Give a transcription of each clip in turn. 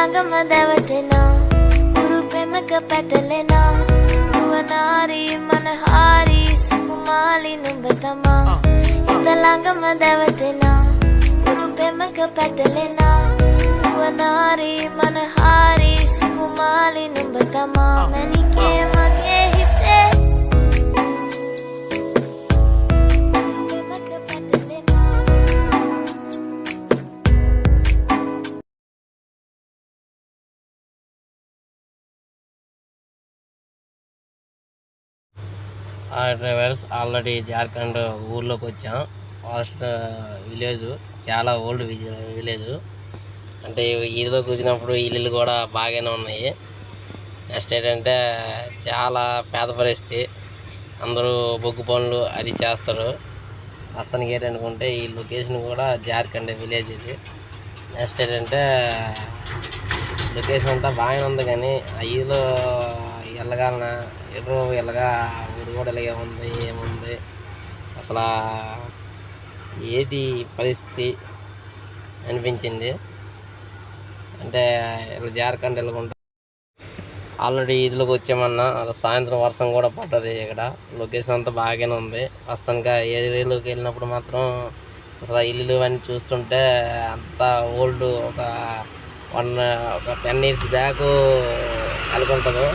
లంగమ్మ దేవతనా గురు ప్రేమక పెట్టలేనా నువ్వనారి మనహారి సుకుమాలి నుంబతమా ఇంత లంగమ్మ దేవతనా గురు ప్రేమక పెట్టలేనా నువ్వనారి మనహారి సుకుమాలి నుంబతమా Manike మకే హితే drivers already Jharkhand ఊర్లోకి వచ్చాం. ఫారెస్ట్ విలేజ్, చాలా ఓల్డ్ విలేజ్. అంటే ఈదిలోకి వచ్చినప్పుడు ఇల్లు కూడా బాగానే ఉన్నాయి. నెక్స్ట్ ఏంటంటే చాలా పేద పరిస్థితి, అందరూ బొగ్గు పనులు అది చేస్తారు. ప్రస్తుతానికి ఏంటనుకుంటే ఈ లొకేషన్ కూడా జార్ఖండ్ విలేజ్ ఇది. నెక్స్ట్ ఏంటంటే లొకేషన్ అంతా బాగానే ఉంది, కానీ ఈదిలో వెళ్ళగాలన ఎదురు వెళ్ళగా ఊరు కూడా ఇలాగే ఉంది. ఏముంది అసలు ఏది పరిస్థితి అనిపించింది. అంటే ఇలా జార్ఖండ్ వెళ్ళకుండా ఆల్రెడీ ఈదిలోకి వచ్చామన్నా సాయంత్రం వర్షం కూడా పడ్డది. ఇక్కడ లొకేషన్ అంతా బాగానే ఉంది. ప్రస్తుతానికి ఏరియాలోకి వెళ్ళినప్పుడు మాత్రం అసలు ఇల్లు అన్నీ చూస్తుంటే అంతా ఓల్డ్, ఒక 10 years బ్యాక్ అనుకుంటారు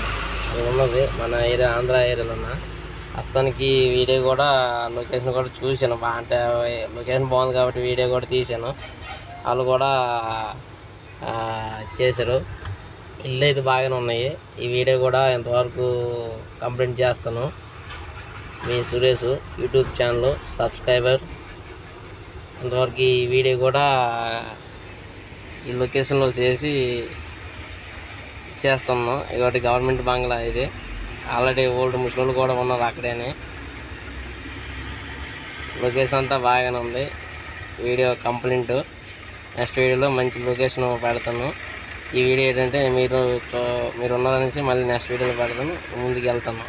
అది ఉన్నది మన ఏరియా, ఆంధ్ర ఏరియాలో ఉన్న. ప్రస్తుతానికి వీడియో కూడా లొకేషన్ కూడా చూశాను. అంటే లొకేషన్ బాగుంది కాబట్టి వీడియో కూడా తీశాను. వాళ్ళు కూడా చేశారు. ఇల్లు అయితే బాగానే ఉన్నాయి. ఈ వీడియో కూడా ఎంతవరకు కంప్లీట్ చేస్తాను. మీ సురేష్ యూట్యూబ్ ఛానల్ సబ్స్క్రైబర్. ఇంతవరకు ఈ వీడియో కూడా ఈ లొకేషన్లో చేసి చేస్తున్నాం. ఇవాటి గవర్నమెంట్ బంగ్లా ఇది. ఆల్రెడీ ఓల్డ్ ముసలోళ్ళు కూడా ఉన్నారు అక్కడేనే. లొకేషన్ అంతా బాగానే ఉంది. Video complete. నెక్స్ట్ వీడియోలో మంచి లొకేషన్ పెడతాను. ఈ వీడియో ఏంటంటే మీరు ఉన్నారనేసి మళ్ళీ నెక్స్ట్ వీడియోలో పెడతాను. ముందుకు వెళ్తాను.